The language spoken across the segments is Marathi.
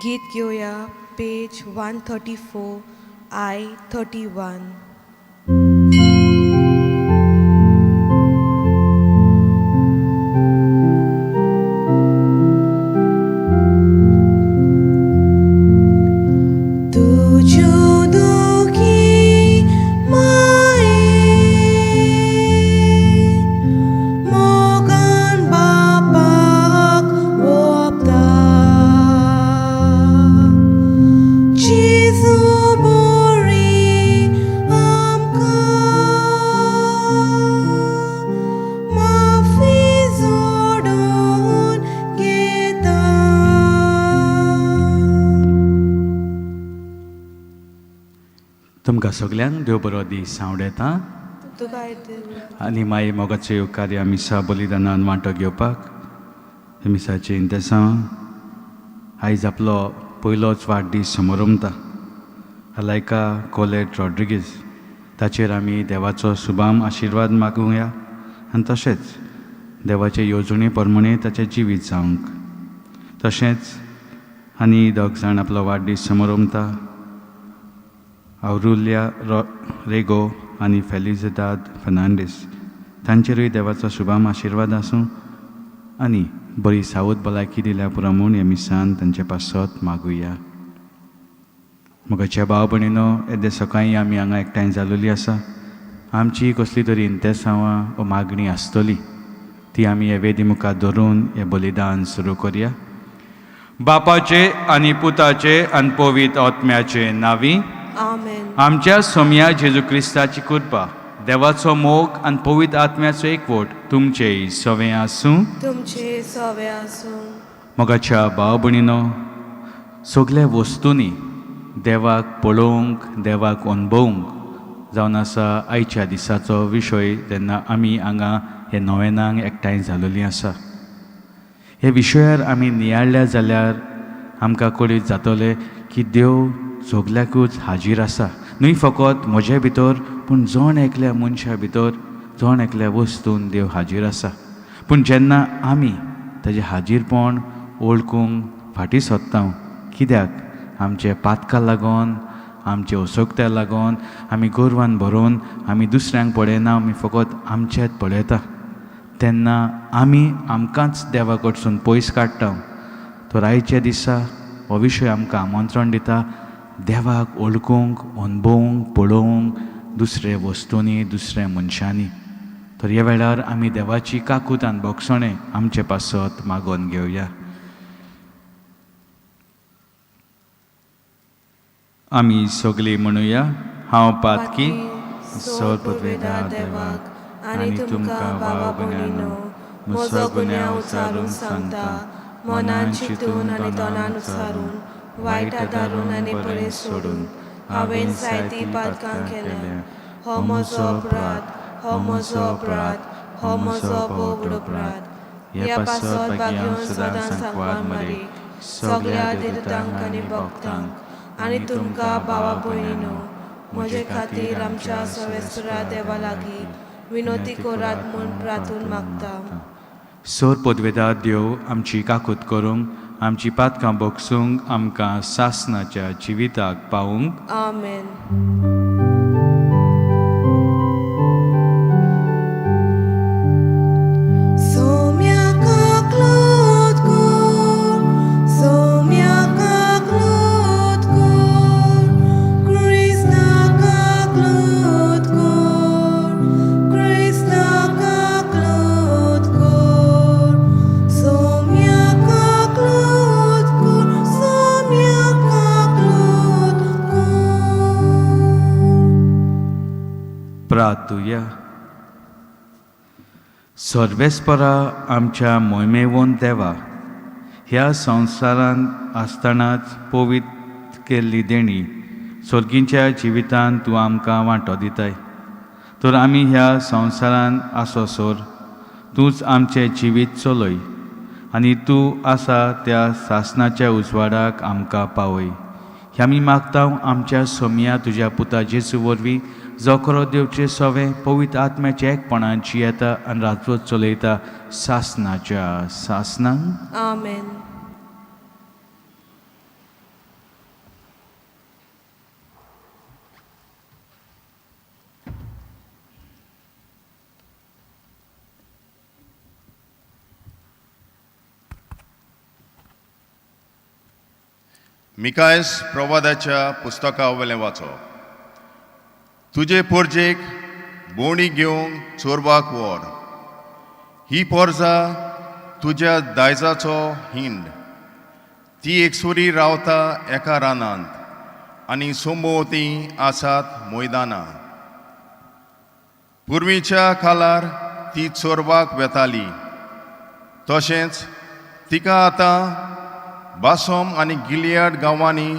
गीत घेऊया पेज 134 I31. तुमकां सगल्यांक देव बरो दीस हांव येता आनी मागीर मोगाचो येवकारी मिसा बलिदानान वांटो घेवपाक मिसाचें इंतेसां आयज आपलो पयलोच वाडदीस समोरमता अलायका कोलेट रॉड्रिगीज ताचेर आमी देवाचो शुभाम आशिर्वाद मागुया आनी तशेंच देवाचे येवजणे प्रमाणे ताचें जिवीत जावंक तशेंच आनी दोग जाण आपलो वाडदीस समोरमता आउरुलिया रेगो आनी फेलिझिदाद फर्नांडीस तांचेरूय देवाचो शुभाम आशिर्वाद आसूं आनी बरी सावत भलायकी दिल्या पुरो म्हूण हे मिसान तांचे पासत मागुया. म्हज्या भाव भयणीनो येदे सकाळीं आमी हांगा एकठांय जालोलीं आसा. आमची कसली तरी इंतेसांवां वा मागणी आसतली ती आमी हे वेदी मुखार धरून हे बलिदान सुरू करया. बापाचे आनी पुताचे आनी पवित्र आत्म्याचे नांवी आमेन. आमच्या सोम्या जेजू क्रिस्ताची कृपा देवाचो मोग आनी पवित्र आत्म्याचो एकवट तुमचेय सवें आसूं. तुमचे सवे आसूं. मोगाच्या भाव भयणीनो सगळे वस्तूंनी देवाक पळोवंक देवाक अणभवूंक जावन आसा आयच्या दिसाचो विशय जेन्ना आमी हांगा हे नोवेनांक एकठांय जालोलीं आसा. हे विशयार आमी नियाळ्ळ्या जाल्यार आमकां कळीत जातलें की देव सगल्याकूच हाजीर आसा. न्हय फकत म्हजे भितर पूण जण एकल्या मनशा भितर जण एकल्या वस्तून देव हाजीर आसा. पूण जेन्ना आमी ताजें हाजीरपण वळखूंक फाटीं सरता कित्याक आमचे पातकां लागून आमचे असोगत्या लागून आमी गोरवान भरून आमी दुसऱ्यांक पळयना आमी फकत आमचेच पळयता तेन्ना आमी आमकांच देवा कडसून पयस काडटा. तर आयच्या दिसा हो विशय आमकां आमंत्रण दिता देवाक ओळखूंक अणभवूंक पळोवंक दुसरे वस्तूंनी दुसऱ्या मनशांनी. तर ह्या वेळार आमी देवाची काकूट आनी भोगसणें आमचे पासत मागोवन घेवया. आमी सगळीं म्हणुया हांव पातकी सर पदवेदार देवाक आनी तुमकां भाव भयणीनो म्हजो गुन्यांव उचारून सांगता मनान चिंतून आनी तोंडान उचारून वायट आदारून आनी बरें सोडून हांवें जायतीं पातकां केल्या. हो म्हजो अपराध हो म्हजो अपराध हो म्हजो बोगड अपराध. ह्या पासत भाग्योन सदां सांकवार मारी सगळ्या देवतांक आनी भक्तांक आनी तुमकां भावा भयणीनो म्हजे खातीर आमच्या सवेस्रा देवा लागीं विनोती करात म्हूण प्रार्थून मागता. सर पदवेदार देव आमची काकूट करूंक आमची पातकां भोगसूंक आमकां सासणाच्या जिविताक पावूंक आमेन. प्रार्थुया. सर्वेस्परा आमच्या मोहिमेवंत देवा ह्या संवसारांत आसतनाच पवित्र केल्ली देणी सर्गींच्या जिवितांत तूं आमकां वांटो दिताय. तर आमी ह्या संवसारांत आसोसोर तूंच आमचें जिवीत चलय आनी तूं आसा त्या सासणाच्या उजवाडाक आमकां पावय. ह्या आमी मागता आमच्या सोम्या तुज्या पुता जेजू वरवीं जो खरो देवचे सवें पवित्र आत्म्याच्या एकपणान जियेता आनी राजवट चलयता सासणाच्या सासणांक. आमेन. मिकायस प्रवादाच्या पुस्तका वयलें वाचप. तुजे पोरजेक बोंडी घेवंक चोरबाक व्हर. ही पोरजा तुज्या दायजाचो हिंड. ती एकसुरी रावता एका रानांत आनी सोमोवती आसात मैदानां. पुर्वीच्या काळार ती चोरबाक वेताली, तशेंच तिका आतां बासोम आनी गिलियाड गांवांनी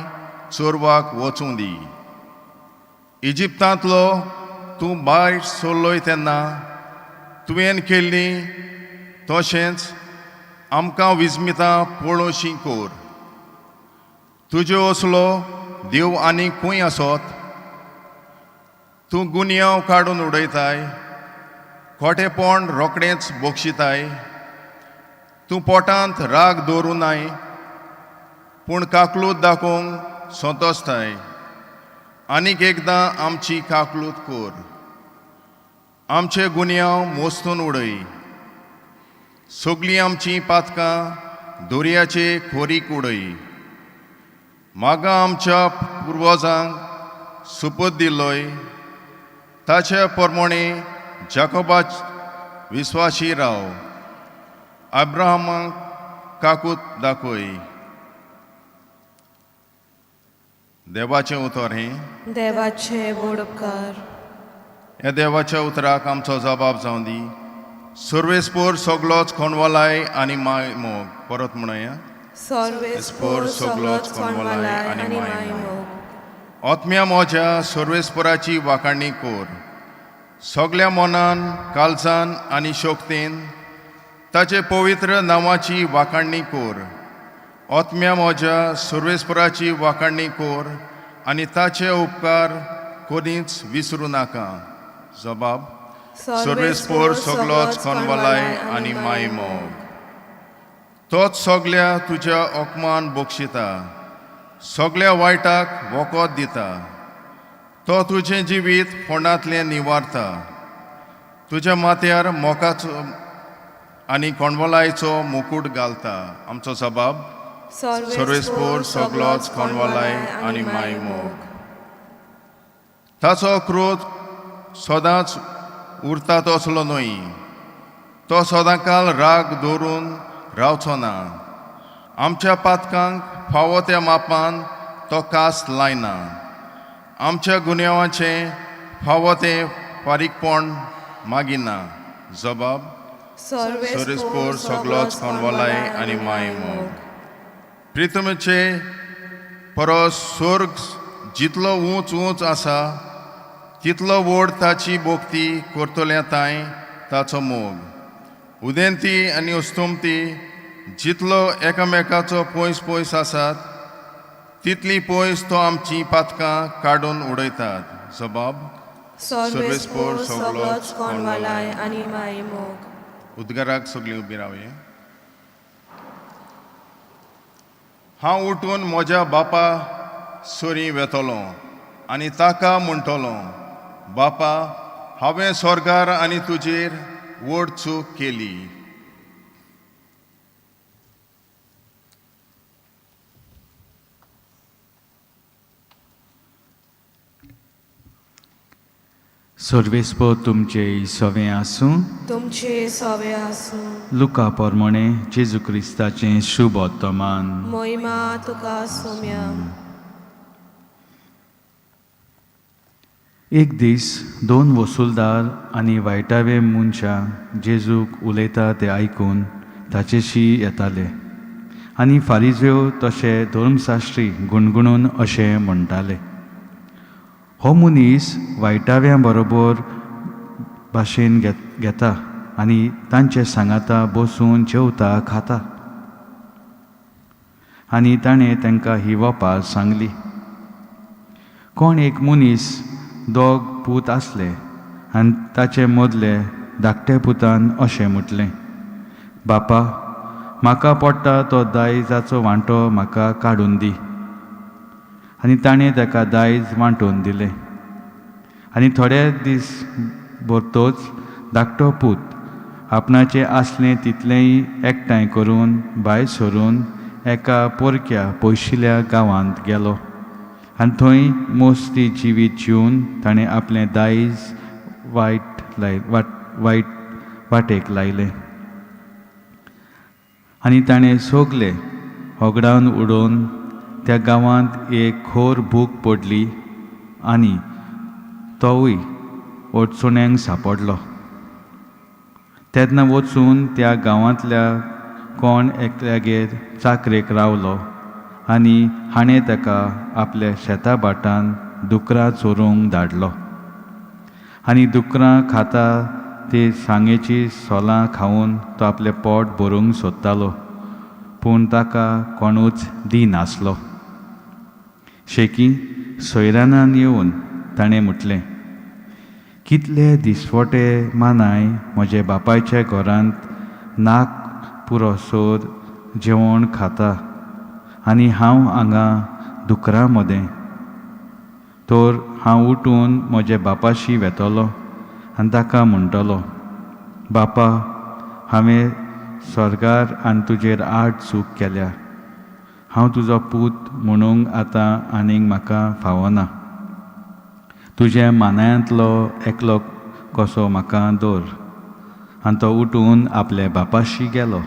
चोरबाक वचूं दी. इजिप्तांतलो तूं भायर सरलोय तेन्ना तुवें केल्ली तशेंच आमकां विस्मितां पळोवशी कोर. तुज्यो असलो देव आनी खंय आसत? तूं गुन्यांव काडून उडयताय, खोटेपण रोखडेंच बोगशिताय. तूं पोटांत राग दवरुनाय, पूण काकलूत दाखोवंक सोंतोसताय. आनीक एकदां आमची काकलूत कोर. आमचे गुन्यांव मोस्तून उडय. सगळीं आमचीं पातकां दर्याचे खोरीक उडय. मागां आमच्या पुर्वजांक सुपूत दिलोय, ताचे प्रमाणे जाकोबाच विस्वाशी राव. अब्राहमाक काकूत दाखय. देवाचें उतर हें. देवाचे व्हड उपकार. ह्या देवाच्या उतराक आमचो जबाब जावं दी. सर्वेस्पोर सगलोच खोणवालाय आनी माय मोग. परत म्हणया. सर्वेस्पोर सगलोच कोणवालाय आनी माय मोग. आत्म्या मोज्या सर्वेस्पोराची वाखाणणी कोर. सगळ्या मनान, काळजान आनी शोकतेन ताचे पवित्र नांवाची वाखाणणी कोर. आत्म्या मोज्या सर्वेस्पोराची वाखाणणी कोर आनी ताचे उपकार कोणीच विसरूं नाका. जबाब. सर्वेस्पोर सगलोच कोणवालाय आनी माय मोग. तोच सगळ्या तुज्या ओकमान बोगशिता, सगळ्या वायटाक वखद दिता. तो तुजें जिवीत फोंडांतलें निवारता. तुज्या माथ्यार मोगाचो आनी कोणवालायचो मुकूट घालता. आमचो जबाब. सर्वेस्पोर सगलोच कोणवालाय आनी माय मोग. ताचो क्रोध सदांच उरता तसलो न्हय. तो सदांकाल राग दवरून रावचो ना. आमच्या पातकांक फावो त्या मापान तो कास लायना. आमच्या गुन्यांवाचें फावो तें फारीकपण मागिना. जबाब. सर्वेस्पोर सगलोच कोणवालाय आनी माय मोग. प्रितमेचे परस स्वर्ग जितलो ऊंच ऊंच आसा, तितलो व्हड ताची भोक्ती करतल्या तांय ताचो मोग. उदेंती आनी उस्तुमती जितलो एकामेकाचो पयस पयस आसात, तितली पयस तो आमची पातकां काडून उडयतात. जबाब. सर्वेस्पोर सगलोच कोणवालाय आनी माय मोग. उद्गाराक सगळीं उबी रावया. हांव उठून म्हज्या बापा सोरी वेतलों आनी ताका म्हणटलों, बापा, हांवें स्वर्गार आनी तुजेर व्हड चूक केली. सर्वेस्पो तुमचे सवें आसूं. तुमचे सवे आसूं. लुका पोरमोणे जेजू क्रिस्ताचें शुभ वर्तमान. मोहिमा तुका सोम्या. एक दीस दोन वसूलदार आनी वायटावे मनशां जेजूक उलयता तें आयकून ताचेशी येताले. आनी फारिझेव तशे धर्मशास्त्री गुणगुणून अशें म्हणटाले, हो मनीस वायटाव्यां बरोबर भाशेन घेता आनी तांचे सांगाता बसून जेवता खाता. आनी ताणें तांकां ही वपार सांगली. कोण एक मनीस दोग पूत आसले आनी ताचे मदले धाकटे पुतान अशें म्हटलें, बापा, म्हाका पडटा तो दायजाचो वांटो म्हाका काडून दी. आनी ताणें ताका दायज वांटून दिलें. आनी थोडे दीस भरतोच धाकटो पूत आपणाचें आसलें तितलेंय एकठांय करून भायर सरून एका पोरक्या पयशिल्ल्या गांवांत गेलो आनी थंय मोस्ती जिवीत जिवन ताणें आपलें दायज वायट वाटेक लायलें आनी ताणें सोगले होगडावन उडोवन त्या गांवांत एक खोर भूक पडली आनी तोवूय अडचण्यांक सांपडलो. तेन्ना वचून त्या गांवांतल्या कोण एकल्यागेर चाकरेक रावलो आनी हाणें ताका आपल्या शेता भाटान दुकरां चोरूंक धाडलो आनी दुकरां खाता ती सांगेची सोलां खावन तो आपलें पोट भरूंक सोदतालो पूण ताका कोणूच दिनासलो. शेकी सोयरानान येवन ताणें म्हटलें, कितले दिसवटे मानाय म्हजे बापायच्या घरांत नाक पुरो सोद जेवण खाता आनी हांव हांगा दुकरां मदें. तर हांव उठून म्हजे बापाशी वेतलो आनी ताका म्हणटलो, बापा, हांवें स्वर्गार आनी तुजेर आड चूक केल्या. हांव तुजो पूत म्हणूंक आतां आनीक म्हाका फावना. तुज्या मानायांतलो एकलो कसो म्हाका दवर. आनी तो उठून आपल्या बापाशी गेलो.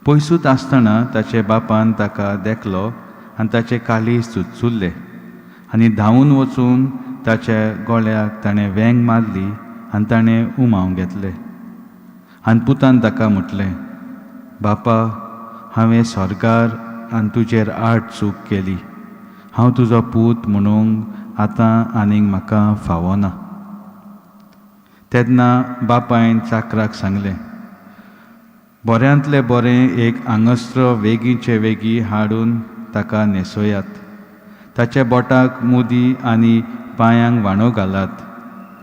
पयसूच आसतना ताचे बापान ताका देखलो आनी ताचे काली सुचुल्ले आनी धांवून वचून ताच्या गोळ्याक ताणें वेंग मारली आनी ताणें उमावंक घेतलें. आनी पुतान ताका म्हटलें, बापा, हांवें स्वर्गार आनी तुजेर आड चूक केली. हांव तुजो पूत म्हणूंक आतां आनीक म्हाका फावना. तेन्ना बापायन चाकराक सांगलें, बऱ्यांतलें बरें एक आंगस्त्र वेगीचे वेगी हाडून ताका न्हेसोयात. ताच्या बोटाक मुदी आनी पांयांक वाणो घालात.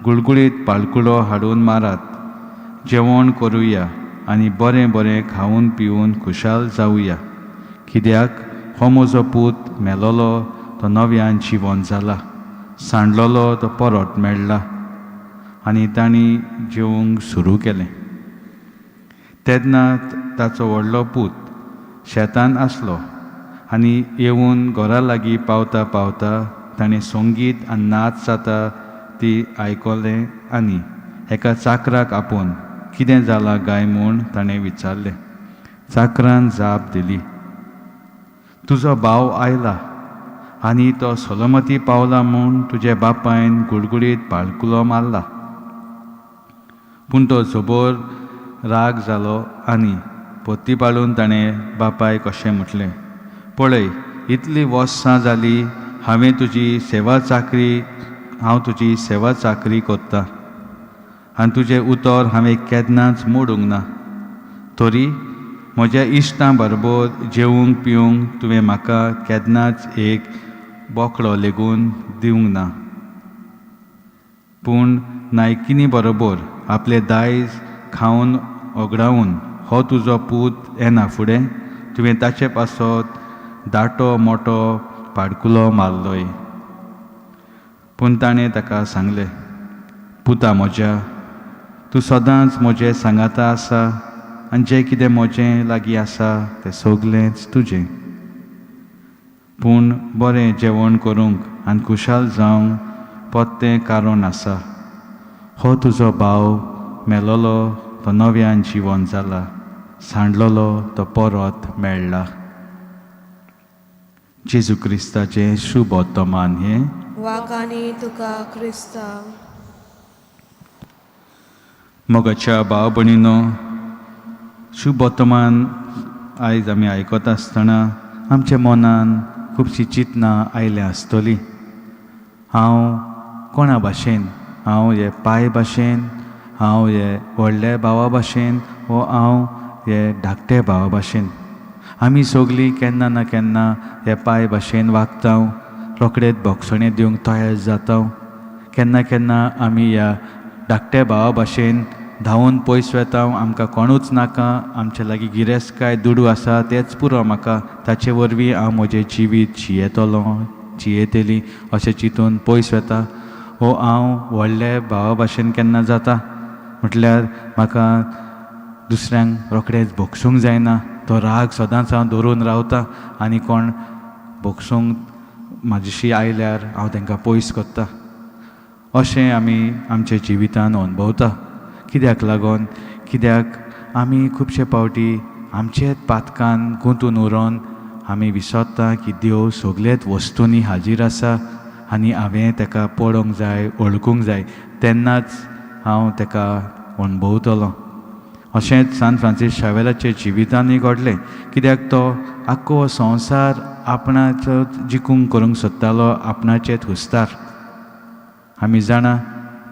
गुळगुळीत पाळकुळो हाडून मारात. जेवण करुया आनी बरें बरें खावन पिवन खुशाल जावया. कित्याक हो म्हजो पूत मेलोलो तो नव्यान जिवंत जाला, सांडलोलो तो परत मेळ्ळा. आनी तांणी जेवंक सुरू केलें. तेन्ना ताचो व्हडलो पूत शेतान आसलो आनी येवन घरा लागीं पावता पावता ताणें संगीत आनी नाच जाता ती आयकलें आनी एका चाकराक आपोवन कितें जालां काय म्हूण ताणें विचारलें. चाकरान जाप दिली, तुजो भाव आयला आनी तो सलमती पावला म्हूण तुज्या बापायन गुळगुळीत पाळकुलो मारला. पूण तो जोबोर राग जालो आनी पोत्ती पाळून ताणें बापायक अशें म्हटलें, पळय, इतली वर्सां जालीं हांव तुजी सेवा चाकरी कोत्ता आनी तुजें उतर हांवें केन्नाच मोडूंक ना. तरी म्हज्या इश्टां बरोबर जेवंक पिवंक तुवें म्हाका केन्नाच एक बोकडो लेगून दिवंक ना. पूण नायकिनी बरोबर आपलें दायज खावन ओगडावून हो तुजो पूत येना फुडें तुवें ताचे पासत दाटो मोठो पाडकुलो मारलोय. पूण ताणें ताका सांगलें, पुता म्हज्या, तूं सदांच म्हजें सांगाता आसा आनी जें कितें म्हजें लागीं आसा तें सगलेंच तुजें. पूण बरें जेवण करूंक आनी खुशाल जावंक पोत्तें कारण आसा. हो तुजो भाव मेलोलो तो नव्यान जिवंत जाला, सांडलोलो तो परत मेळ्ळा. जेजू क्रिस्ताचें शुभ वर्तमान हें वाकानी तुका क्रिस्ता. मोगाच्या भाव भयणीनो, शुभ वर्तमान आयज आमी आयकता आसतना आमच्या मनान खुबशीं चिंतनां आयल्या आसतलीं. हांव कोणा भाशेन, हांव हे पाय भाशेन, हांव हे व्हडल्या भावा भाशेन, वो हांव हे धाकटे भावा भाशेन. आमी सगलीं केन्ना ना केन्ना हे पाय भाशेन वागता, रोखडेच भोगसणे दिवंक तयार जाता. केन्ना केन्ना आमी ह्या धाकट्या भावा भाशेन धांवून पयस वेता, आमकां कोणूच नाका, आमचे लागीं गिरेस्तकाय दुडू आसा तेच पुरो म्हाका, ताचे वरवीं हांव म्हजें जिवीत जियेतली अशें चिंतून पयस वेता. वो हांव व्हडल्या भावा भाशेन केन्ना जाता म्हटल्यार म्हाका दुसऱ्यांक रोखडेंच भोगसूंक जायना, तो राग सदांच हांव धरून रावता आनी कोण बोगसूंक म्हाजेशी आयल्यार हांव तांकां पयस कोत्ता. अशें आमी आमच्या जिवितान अणभवता. कित्याक लागून? कित्याक आमी खुबशे पावटी आमचेच पातकान गुंतून उरोवन आमी विसरता की देव सगळेच वस्तूंनी हाजीर आसा आनी हांवें ताका पळोवंक जाय, वळखूंक जाय, तेन्नाच हांव ताका अणभवतलों. अशेंच सान फ्रांसीस शावेलाचे जिवितानूय घडलें. कित्याक तो आख्खो संवसार आपणाचो जिखूंक करूंक सोदतालो, आपणाचेच हुस्तार. आमी जाणा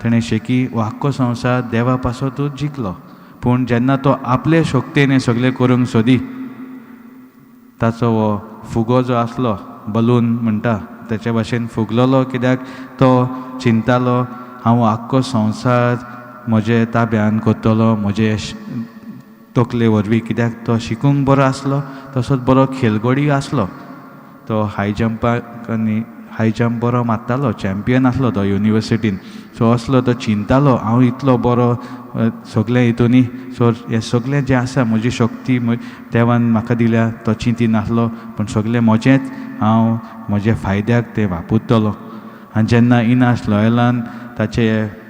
ताणें शेकी हो आख्खो संवसार देवा पासतूच जिखलो. पूण जेन्ना तो आपले शक्तीन हें सगळें करूंक सोदी, ताचो हो फुगो जो आसलो, बलून म्हणटा तेचे भाशेन फुगलोलो. कित्याक तो चिंतालो हांव आख्खो संवसार म्हजे ताब्यान करतलो, म्हजे तकले वरवीं. कित्याक तो शिकूंक बरो आसलो, तसोच बरो खेळगडूय आसलो. तो हाय जंप बरो मारतालो, चॅम्पियन आसलो तो युनिवर्सिटीन. सो असलो तो चिंतालो हांव इतलो बरो सगळे हितूनी. सो हें सगळें जें आसा, म्हजी शक्ती देवान म्हाका दिल्या, तो चिंतिनासलो. पूण सगळें म्हजेंच, हांव म्हज्या फायद्याक तें वापरतलो. आनी जेन्ना इनास लॉयलान ताचे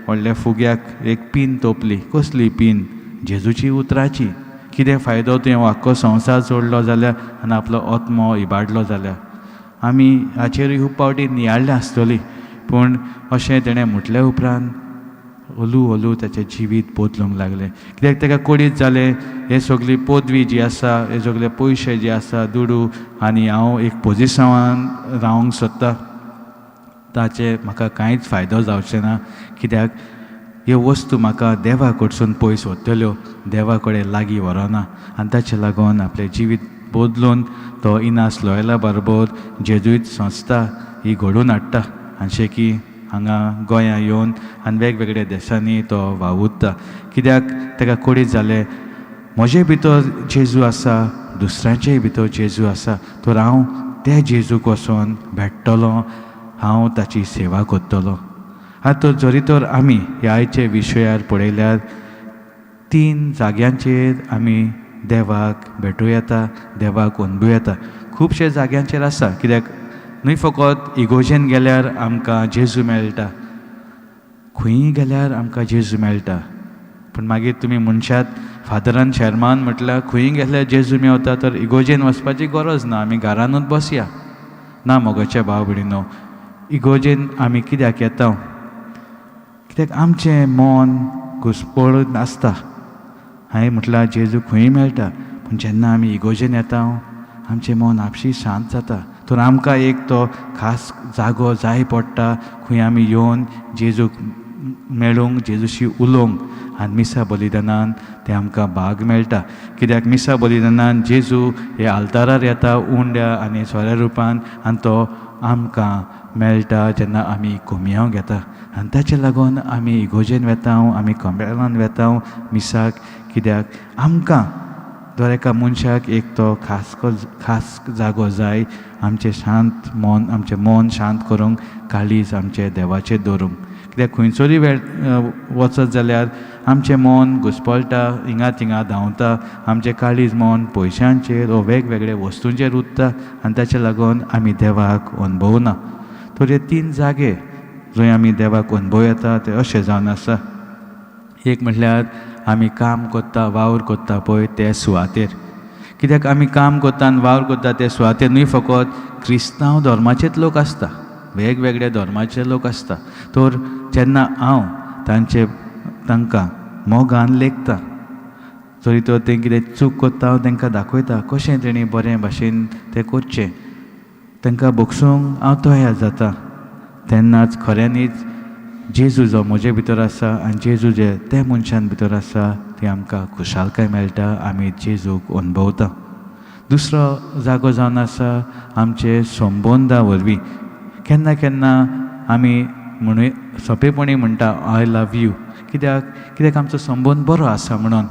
व्हडल्या फुग्याक एक पीन तोपली. कसली पीन? जेजूची उतराची. कितें फायदो तुवें आख्खो संवसार जोडलो जाल्यार आनी आपलो आत्मो इबाडलो जाल्यार. आमी हाचेरूय खूब पावटी नियाळ्ळे आसतलीं. पूण अशें तेणें म्हटल्या उपरांत हलू हलू ताचें जिवीत बदलूंक लागलें. कित्याक ताका कळीत जालें हे सगळी पदवी जी आसा, हे सगळे पयशे जे आसा, दुडू, आनी हांव एक पोजिशनान रावंक सोदता, ताचे म्हाका कांयच फायदो जावचें ना. कित्याक ह्यो वस्तू म्हाका देवा कडसून पयस व्हरतल्यो, देवा कडेन लागीं व्हरना. आनी ताचे लागून आपलें जिवीत बदलून तो इनास लॉयला बरोबर जेजूइत संस्था ही घडोवन हाडटा. आनी शेकी हांगा गोंयां येवन आनी वेगवेगळ्या देशांनी तो वावुरता. कित्याक ताका कळीत जालें म्हजे भितर जेजू आसा, दुसऱ्यांचेय भितर जेजू आसा, तर हांव त्या जेजूक वचून भेट्टलो, हांव ताची सेवा करतलो. आतां जरी तर आमी ह्या आयचे विशयार पळयल्यार 3 जाग्यांचेर आमी देवाक भेटूं येता, देवाक अणभवूं येता. खुबशे जाग्यांचेर आसा. कित्याक न्हय फकत इगोजेन गेल्यार आमकां जेजू मेळटा, खंयीय गेल्यार आमकां जेजू मेळटा. पूण मागीर तुमी मनशात फादरान शर्मान म्हटल्यार खंयीय गेल्यार जेजू मेवता, तर इगोजेन वचपाची गरज ना, आमी घरानूच बसया. ना मोगाचे भाव भयणीनो, इगोजेन आमी कित्याक येता? कित्याक आमचें मन घुस्पळून आसता. हांवें म्हटल्यार जेजू खंयीय मेळटा, पूण जेन्ना आमी इगोजेन येता आमचें मन आपशी शांत जाता. तर आमकां एक तो खास जागो जाय पडटा खंय आमी येवन जेजूक मेळूंक, जेजूशी उलोवंक. आनी मिसा बलिदानान तें आमकां भाग मेळटा. कित्याक मिसा बलिदानान जेजू हे आल्तारार येता उंड्या आनी सोऱ्या रुपान, आनी तो आमकां मेळटा जेन्ना आमी कोमयाव घेता. आनी ताचे लागून आमी इगोजेन वेता, आमी कोंबेलान वेता मिसाक. कित्याक आमकां दर एका मनशाक एक तो खास जागो जाय आमचें शांत मन, आमचें मन शांत करूंक, काळीज आमचें देवाचेर दवरूंक. कित्याक खंयसरूय वचत जाल्यार आमचें मन घुस्पळटा, हिंगा थिंगा धांवता, आमचें काळीज मन पयशांचेर वो वेगवेगळे वस्तूंचेर उरता. आनी ताचे लागून आमी देवाक अणभवना. तर हे 3 जागे जंय आमी देवाक अणभव येता ते अशें जावन आसा. एक म्हटल्यार आमी काम करता, वावर करता पळय ते सुवातेर. कित्याक आमी काम करता आनी वावर करता ते सुवातेर न्हय फकत क्रिस्तांव धर्माचेच लोक आसता, वेगवेगळे धर्माचे लोक आसता. तर जेन्ना हांव तांकां मोगान लेखता, जरी तर तें कितें चूक करता हांव तांकां दाखयता कशें तेणी बरें भाशेन तें करचें, तांकां बगसूंक हांव तयार जाता. तेन्नाच खऱ्यांनीच जेजू जो म्हजे भितर आसा आनी जेजू जे त्या मनशान भितर आसा ती आमकां खुशालकाय मेळटा, आमी जेजूक अणभवता. दुसरो जागो जावन आसा आमचे संबंदा वरवीं. केन्ना केन्ना आमी म्हणून सोंपेपणी म्हणटा आय लव यू, कित्याक आमचो संबंद बरो आसा म्हणून.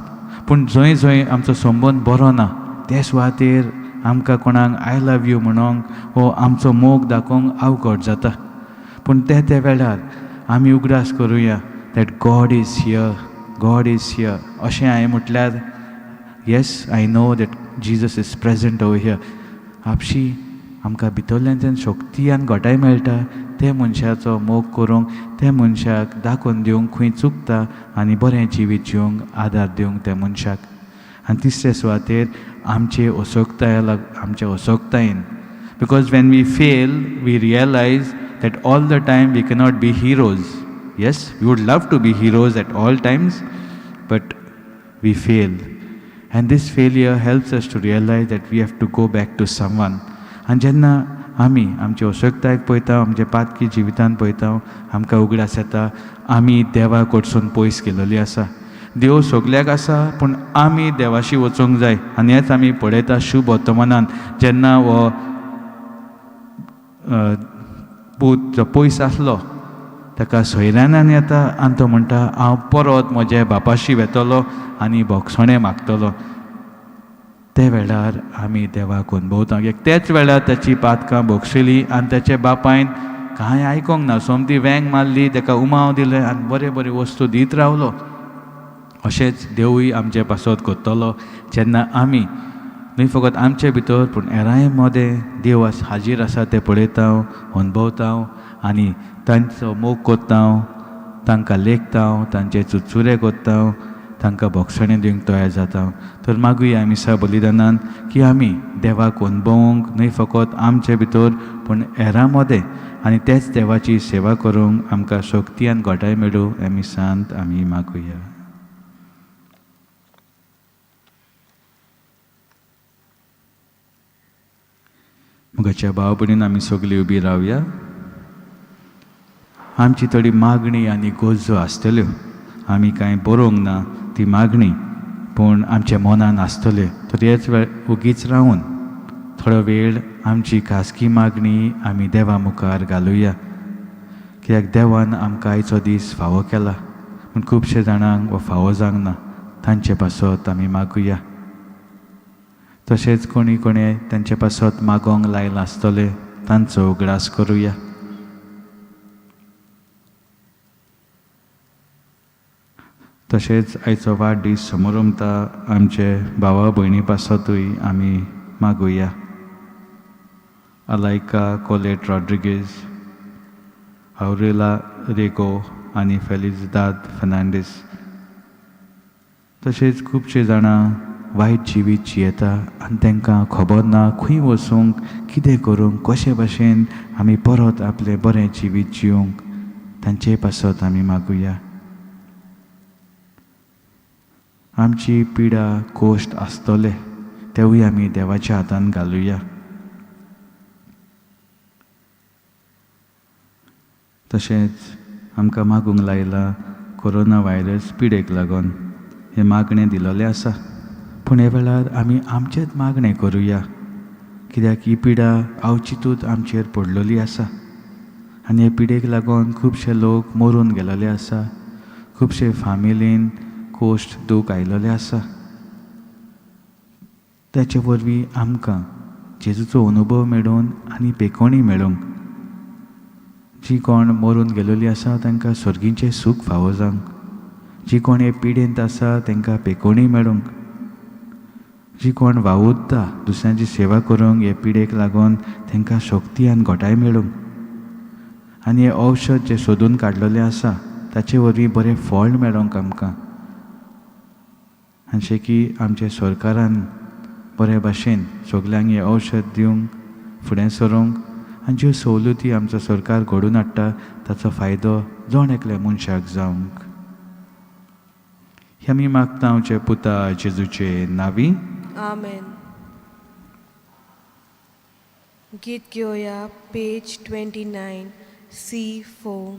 पूण जंय जंय आमचो संबंद बरो ना ते सुवातेर आमकां कोणाक आय लव यू म्हणोंक वो आमचो मोग दाखोवंक अवघड जाता. पूण त्या वेळार आमी उगडास करुया that God is here, God is here. अशें हांवें म्हटल्यार yes, I know that Jesus is present over here. आपशी आमकां भितरल्यान शक्ती आनी घोटाय मेळटा ते मनशाचो मोग करूंक, त्या मनशाक दाखोवन दिवंक खंय चुकता आनी बरें जिवीत जिवंक आदार दिवंक त्या मनशाक. आनी तिसरे सुवातेर आमचे अशोकतायेन, because when we fail we realize that all the time we cannot be heroes. Yes, we would love to be heroes at all times, but we fail. And this failure helps us to realize that we have to go back to someone. And जेन्ना आमी आमचे अशक्यतायेक पळयता, आमचे पातकी जिवितान पळयता, आमकां उगडास येता आमी देवा कडसून पयस गेलोली आसा. देव सगल्याक आसा, पूण आमी देवाशी वचूंक जाय. आनी हेच आमी पळयता शुभ वर्तमानान, जेन्ना हो पूत जो पयस आसलो ताका सोयऱ्यान येता आनी तो म्हणटा हांव परत म्हज्या बापाशी वेतलो आनी भोगसणें मागतलो. ते वेळार आमी देवाक अनुभवता. तेच वेळार ताची पातकां भोगशिल्लीं आनी ताच्या बापायन कांय आयकोंक ना, सोमती वेंग मारली, ताका उमाव दिलें आनी बरे बरे वस्तू दीत रावलो. अशेंच देवूय आमचे पासत करतलो जेन्ना आमी न्हय फकत आमचे भितर पूण हेरांय मदें देव हाजीर आसा ते पळयता, अनुभवता आनी तांचो मोग कोत्ता, तांकां लेखता, तांचे चुचुरे कोत्ता, तांकां भोगसणें दिवंक तयार जाता. तर मागुया आमी सा बलिदानान की आमी देवाक अनुभवंक न्हय फकत आमचे भितर पूण हेरां मदें आनी तेच देवाची सेवा करूंक आमकां शक्ती आनी घोटाय मेळूं आमी सांत आमी मागुया. मुगाच्या भाव भयणीन आमी सगळीं उबी रावया. आमची थोडी मागणी आनी गरजो आसतल्यो. आमी कांय बरोवंक ना ती मागणी, पूण आमच्या मनान आसतल्यो. तर हेच वेळ उगीच रावून थोडो वेळ आमची खासगी मागणी आमी देवा मुखार घालुया. कित्याक देवान आमकां आयचो दीस फावो केला, पूण खुबशे जाणांक हो फावो जावंक ना. तांचे पासत आमी मागुया. तशेंच कोणी तांचे पासत मागोंक लायला आसतले तांचो उगडास करुया. तशेंच आयचो वाडदीस समोर उमता आमचे भावा भयणी पासतूय आमी मागुया. अलायका कोलेट रॉड्रिगीज, आउरेला रेगो आनी फेलिझदाद फेर्नांडीस. तशेंच खुबशे जाणां वायट जिवीत जियेता आनी तांकां खबर ना खंय वचूंक, कितें करूंक, कशे भाशेन आमी परत आपलें बरें जिवीत जिवंक. तांचे पासत आमी मागुया. आमची पिडा कोश्ट आसतले तेवूय आमी देवाच्या हातान घालुया. तशेंच आमकां मागूंक लायला कोरोना व्हायरस पिडेक लागून हे मागणें दिलोलें आसा, पूण हे वेळार आमी आमचेच मागणें करुया. कित्याक ही पिडा आवचितूच आमचेर पडलेली आसा आनी हे पिडेक लागून खुबशे लोक मरून गेलेले आसा. खुबशे फामिलीन कोश्ट दूख आयलेले आसा. त्याचे वरवीं आमकां जेजूचो अनुभव मेळून आनी पेखोणी मेळूंक, जी कोण मरून गेलेली आसा तांकां स्वर्गीचें सूख फावो जावंक, जी कोण हे पिडेंत आसा तांकां पेखोणी मेळूंक, जी कोण वावुरता दुसऱ्यांची सेवा करूंक हे पिडेक लागून तांकां शक्ती आनी घोटाय मेळूंक, आनी हे औषध जे सोदून काडलेलें आसा ताचे वरवीं बरें फळ मेळोंक आमकां. अशें की आमच्या सरकारान बरे भाशेन सगल्यांक हें औषध दिवंक, फुडें सरूंक, आनी ज्यो सवलती आमचो सरकार घडोवन हाडटा ताचो फायदो जण एकल्या मनशाक जावंक. हे आमी मागता आमचे पुता जेजूचे नांवी. आमेन. गीत घेवया पेज 29 C4.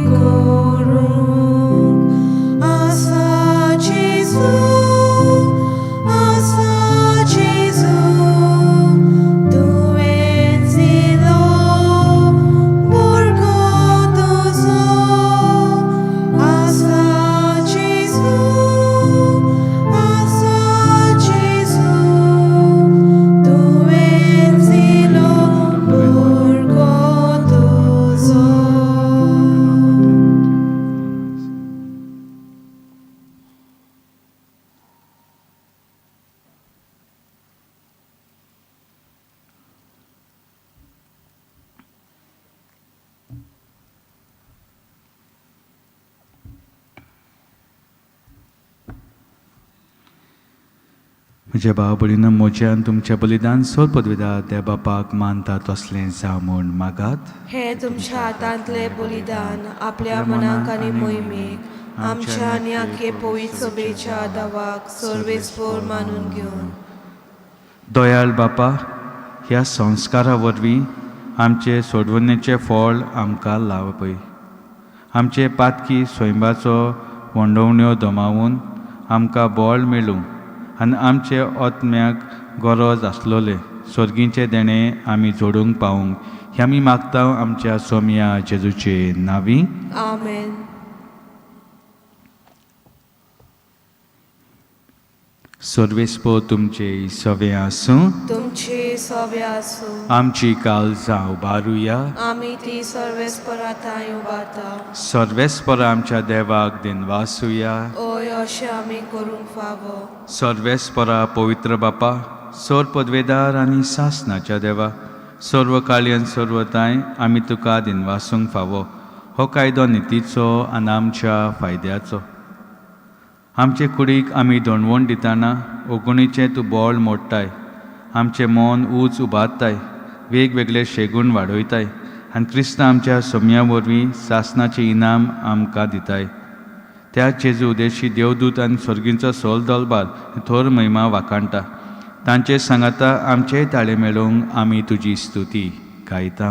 Go म्हज्या भाव भयणीनो, म्हज्यान तुमच्या बलिदान सोर पदवीदार त्या बापाक मानता तसलें जावं म्हूण मागात. हे तुमच्या हातांतले बलिदान आपल्या मनाक आनी मोहिमेक आमच्या आनी आख्खे पवित्र सभेच्या दावाक सर्वेस्पर मानून घेवन दयाळ बापा, ह्या संस्कारा वरवीं आमचे सोडवणेचें फळ आमकां लाव पळय. आमचे पातकी स्वयंबाचो वंडोवण्यो दमावून आमकां बळ मेळूं आनी आमचे आत्म्याक गरज आसलोले स्वर्गीचे देणे आमी जोडूंक पावूंक हें आमी मागता आमच्या सोम्या जेजूचे नांवी. आमेन. सर्वेस्पो तुमचे सवे आसूं, तुमचे सवे आसूं, आमची काळजां उबारुया. आमी ती सर्वेस्पराताय उबारता. सर्वेस्पर आमच्या देवाक दिनवासुया. ओय अशें आमी करूंक फावो. सर्वेस्परा पवित्र बापा, सोर पदवेदार आनी सासणाच्या देवा, सर्व काळी आनी सर्वताय आमी तुका दिनवासूंक फावो. हो कायदो नितीचो आनी आमच्या फायद्याचो. आमचे कुडीक आमी दोणवण दिताना ओगुणीचें तूं बोळ मोडटाय. आमचें मन उंच उबारताय, वेगवेगळे शेगूण वाडयताय आनी क्रिस्तां आमच्या सोम्या वरवीं सासणाचें इनाम आमकां दिताय. त्या जेजू उदेशी देवदूत आनी स्वर्गींचो सोल दलबार थोर महिमा वाकाणटा. तांचे सांगाता आमचेय ताळे मेळोवंक आमी तुजी स्तुती गायता.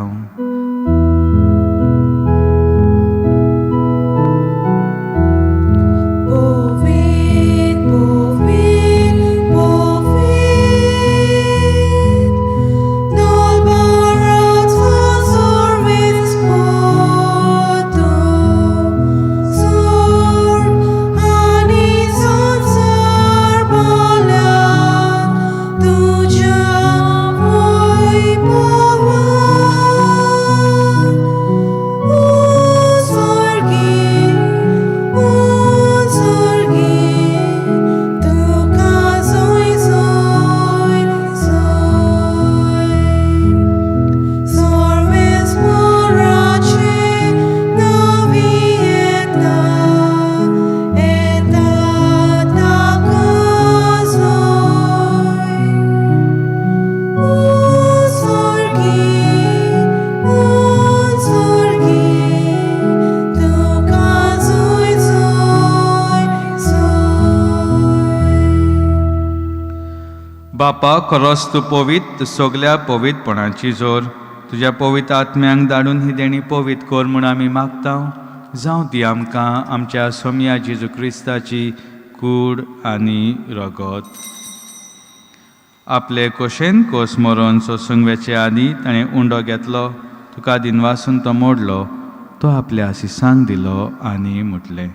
बापा, खरोच तूं पवित्र, सगल्या पवित्रपणाची जोर तुज्या पवित्र आत्म्यांक धाडून ही देणी पवित्र कर म्हूण आमी मागता. जावं ती आमकां आमच्या सोम्या जेजू क्रिस्ताची कूड आनी रगत. आपले कोशेन कोस मरोन सोसूंक वेचे आदी ताणें उंडो घेतलो, तुका दिनवासून तो मोडलो, तो आपल्या आशिसांक दिलो आनी म्हटलें,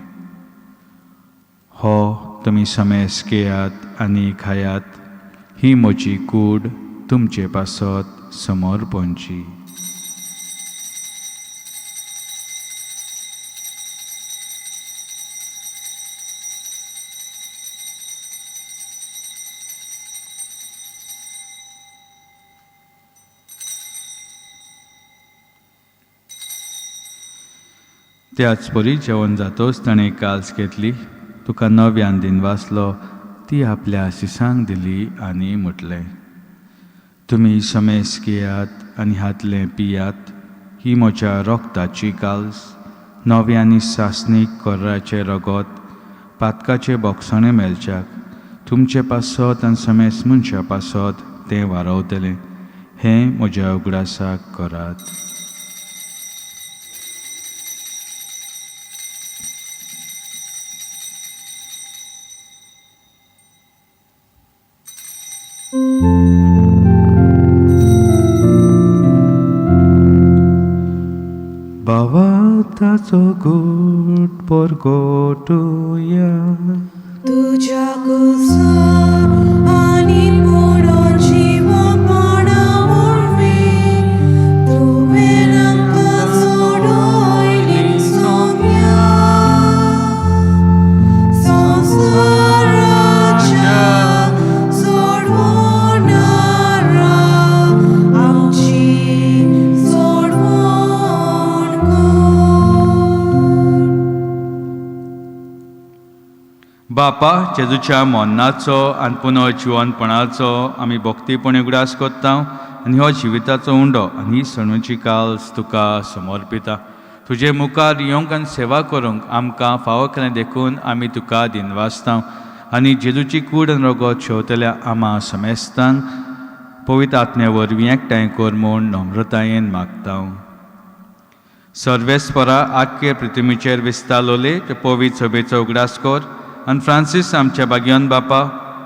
हो तुमी समेस घेयात आनी खायात, ही म्हजी कूड तुमचे पासत समोर पोंची. त्याच परी जेवण जातोच ताणें काल्स घेतली, तुका नव्यान दिनवासलो, ती आपल्या आशिसांक दिली आनी म्हटलें, तुमी समेस घेयात आनी हातलें पियात, ही म्हज्या रोगताची काल्स, नव्यानी सासणीक कोर्राचें रगत, पातकाचे बोगसणे मेलच्याक, तुमचे पासत आनी समेस मनशा पासत तें वारवतलें. हें म्हज्या उगडासाक करात. बाबा ताचो गोड परगोटुया. तुझ्या कुसा आनी मोडोन जीवपणा वरवीं तुवें आमकां सोडयली सोम्या संवसाराच्या सोडवणारा आमची बापा जेजूच्या मोन्नाचो आनी पुनो जिवनपणाचो आमी भक्तीपणे उगडास कोत्ता आनी हो जिविताचो उंडो आनी सणूची काल्स तुका समर्पिता. तुजे मुखार येवंक आनी सेवा करूंक आमकां फावो केलें देखून आमी तुका दिनवासता आनी जेजूची कूड आनी रगत शेवतल्या आमा समेस्तांक पवित्र आत्म्या वरवीं एकठांय कर म्हूण नम्रतायेन मागता. सर्वेस्परा आख्खे पृथ्वीचेर विस्तारलोले ते पवित्र सभेचो उगडास कर आनी फ्रांसीस आमच्या बागयोन बापा,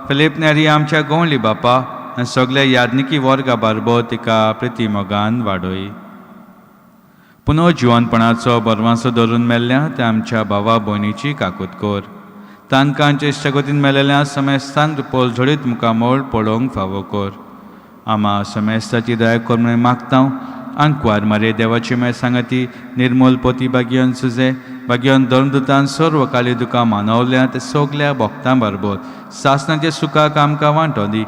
फिलीप नेरी आमच्या गोंवली बापा आनी सगळे याज्ञिकी वर्गा बारबर तिका प्रिती मोगान वाडय. पुनो जिवनपणाचो बरवांसो धरून मेल्ल्या त्या आमच्या भावा भयणीची काकूत कर. तांकां इश्टगतीन मेलेल्या समेस्तांक पोल झडीत मुखामोळ पडोवंक फावो कर. आमा समेस्ताची दया कर म्हणून मागता आनी कुवार मारे देवाची मेळ सांगती निर्मल पोती बागयोन सुजे बागयोन धर्मदुतान सर्व काळी तुका मानवल्या ते सगल्या भक्तां बरोबर सासणाच्या सुखाक आमकां वांटो दी.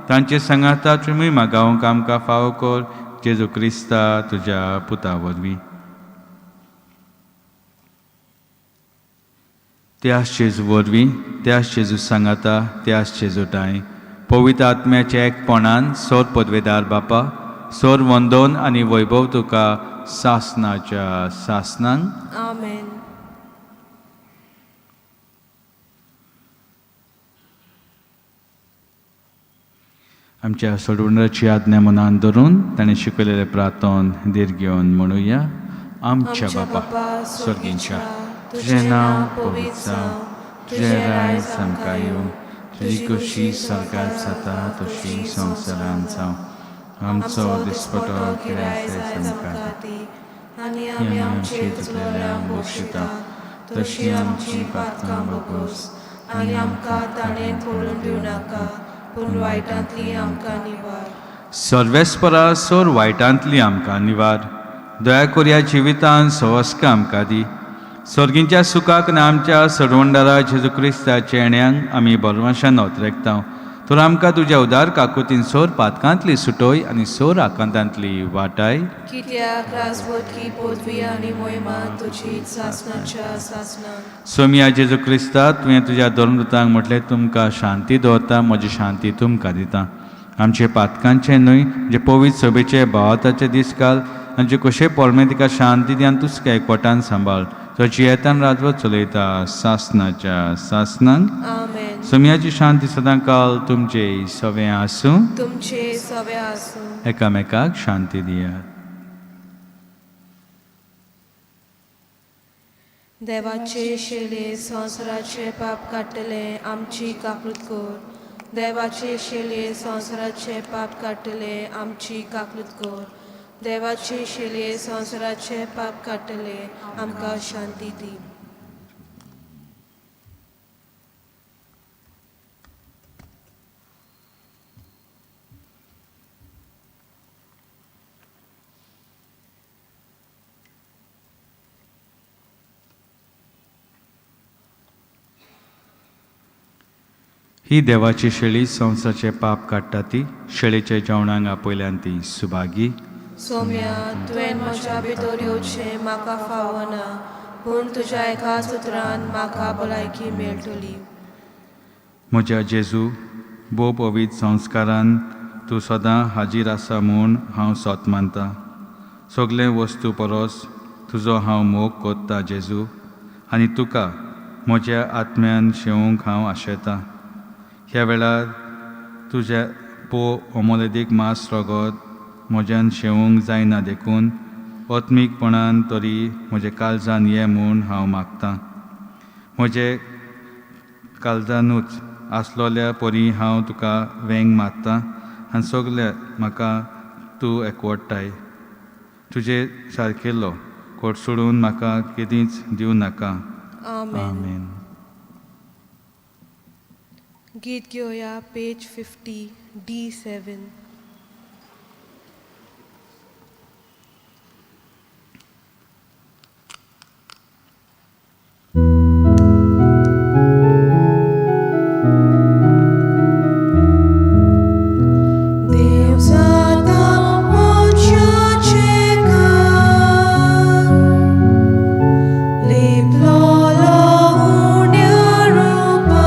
तांचे सांगाता तुमी मागावंक आमकां फावो कर जेजू क्रिस्ता तुज्या पुता वरवीं. त्याच जेजू वरवीं त्याच जेजू सांगाता त्याच जेजूटाय पवित्र आत्म्याच्या एकपणान सोर पदवेदार बापा सोर वंदन आनी वैभव तुका सासणाच्या सासणांक. आमेन. आमच्या सोडवणाची आज्ञा मनान धरून ताणें शिकयलेले प्रार्थन दीर घेवन म्हणुया. आमच्या बापा स्वर्गींच्या तुजें नांव पवित्र जावं, तुजें रायज आमकां येवं, तुजी कशी स्वर्गांत जाता तशी संवसारांत जावं. आमचो दिसपटो कितें आमकां दी आनी आमी आमचे चुकलेल्यांक बक्षिता तशी आमची पातकां बगोस आनी आमकां ताणें पडून दिवं नाका पूण वायटांतली आमकां निवार. सर्वेस्परा सोर वायटांतली आमकां निवार. दया करून जिवितांत सवस्का आमकां दी. सर्गींच्या सुखाक आनी आमच्या सडवंडारा जेजू क्रिस्ताच्या येण्याक आमी बरवाशान नोतरेकता. तर आमकां तुज्या उदार काकुतीन सोर पातकांतली सुटोय आनी सोर आकांतांतली वाटाय. कित्याक राजवटकी पदवी आनी मोहिमा तुजी सासणाच्या सासणां. सोमिया जेजू क्रिस्ता तुवें तुज्या धर्मदुतांक म्हटलें तुमकां शांती दवरता म्हजी शांती तुमकां दिता. आमचे पातकांचे न्हय जे पवित्र सभेचे भावाताचे दीस काल आनी जे कशे पोरमे तिका शांती दी आनी तुसका एकवटान सांबाळ. तो जियेतान राजवट चलयता सासणाच्या सासणांक. आमेन. सोमियाची शांती सदां काल तुमचे सवे आसूं. तुमचे सवे आसूं. एकामेकाक शांती दियात. देवाचे शेले संवसाराचे पाप काडटले आमची काकूत कर. देवाचे शेले संवसाराचे पाप काडटले आमची काकूत कर. देवाचे शेले संवसाराचे पाप काडटले आमकां शांती दी. ही देवाची शेळी संवसाराचे पाप काडटा ती शेळीचे जेवणाक आपयल्यान ती सुभागी. सोम्या तुवें म्हज्या भितर येवचें म्हाका फावना पूण तुज्या एका सुत्रान म्हाका भलायकी मेळटली. म्हज्या जेजू भोव पवित्र संस्कारान तूं सदां हाजीर आसा म्हूण हांव सोत मानता. सगळे वस्तू परस तुजो हांव मोग कोत्ता जेजू आनी तुका म्हज्या आत्म्यान शेवूंक हांव आशेतां. ह्या वेळार तुज्या अमोलेदीक मास रगत म्हज्यान शेवूंक जायना देखून ओत्मीकपणान तरी म्हजे काळजान ये म्हूण हांव मागतां. म्हजे काळजानूच आसलोल्या परी हांव तुका वेंग मागतां आनी सगल्या म्हाका तूं एकवटाय. तुजे सारकेलो कोट सोडून म्हाका केदींच दिवं नाका. आमेन. गीत घेवया page 50 D7. Lip lo lo unia rupa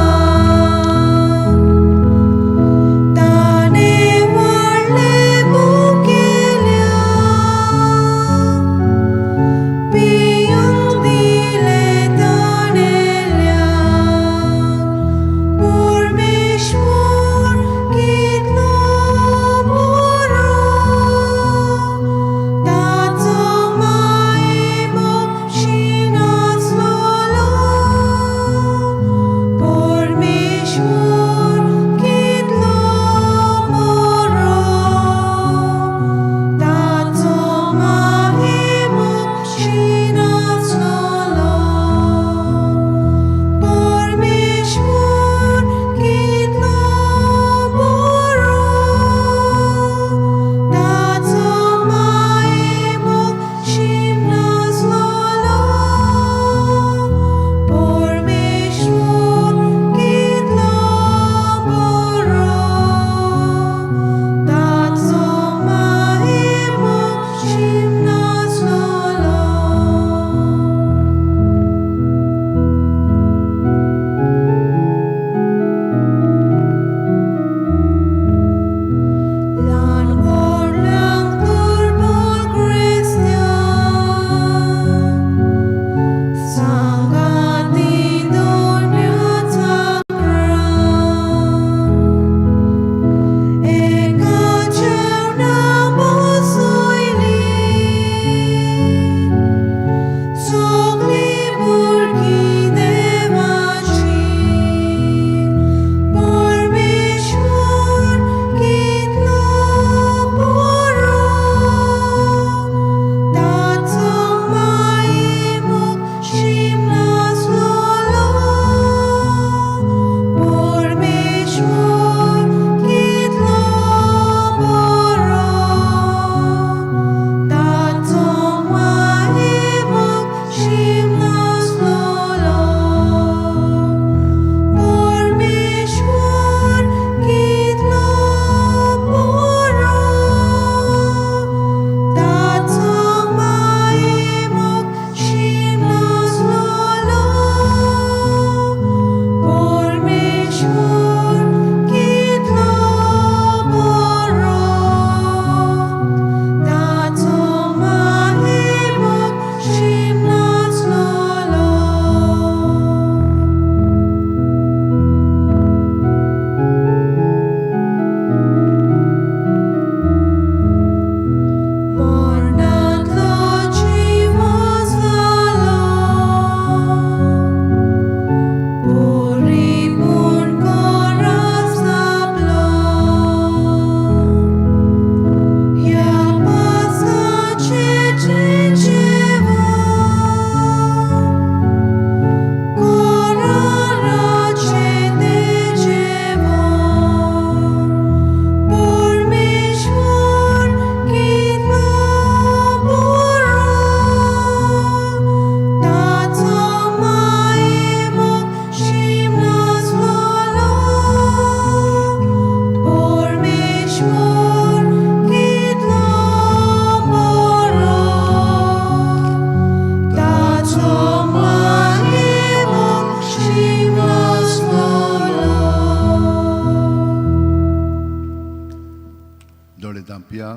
घालुया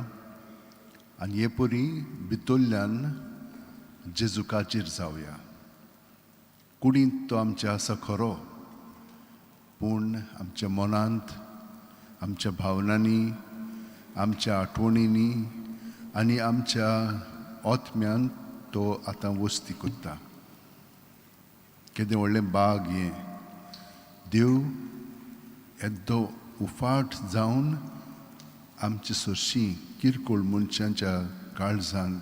आनी हे परी भितरल्यान जेजुकाचेर जावया. कुडींत तो आमचे आसा खरो, पूण आमच्या मनांत, आमच्या भावनांनी, आमच्या आठवणींनी आनी आमच्या ओतम्यान तो आतां वस्ती करता. केदें व्हडलें बाग हें. देव येद्दो उफाट जावन आमचे सरशीं किरकोळ मनशांच्या काळजांत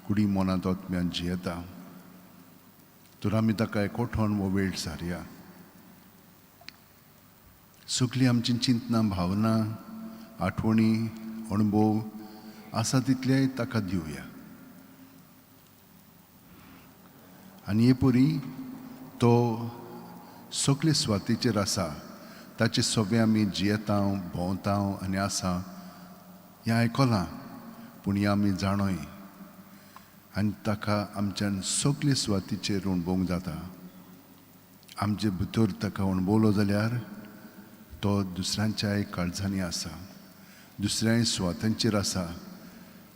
कुडी मनांत ओतम्यान जियेता. तर आमी ताका एकवठान हो वेळ सारया. सगळीं आमची चिंतनां, भावना, आठवणी, अणभव आसा तितलेय ताका दिवया. आनी हे परी तो सगळे स्वातीचेर आसा, ताचे सोबे आमी जियेता, भोंवता आनी आसा हें आयकलां, पूण हें आमी जाणोय आनी ताका आमच्यान सगळे स्वातीचेर अणभवूंक जाता. आमचे भितर ताका अणभवलो जाल्यार तो दुसऱ्यांच्याय काळजांनी आसा, दुसऱ्याय स्वातांचेर आसा,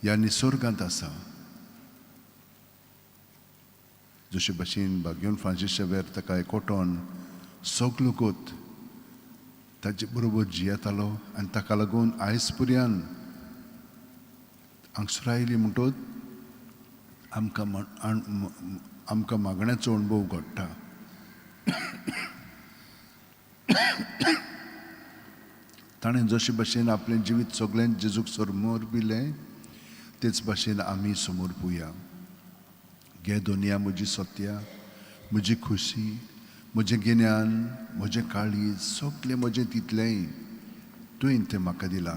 ह्या निसर्गांत आसा. जशे भाशेन भाग्योन फ्रांसिसावेर ताका एकवटोन सगलो गोत ताचे बरोबर जियेतालो आनी ताका लागून आयज पर्यान हांगसर आयली म्हणटच आमकां मागण्याचो अणभव घडटा. ताणें जशे भाशेन आपलें जिवीत सगळें जेजूक समोर पिलें, तेच भाशेन आमी समोर पोवया. गे दुनिया म्हजी सत्या, म्हजी खुशी, म्हजें गिन्यान, म्हजें काळीज, सगळें म्हजें तितलेंय तुवें तें म्हाका दिलां.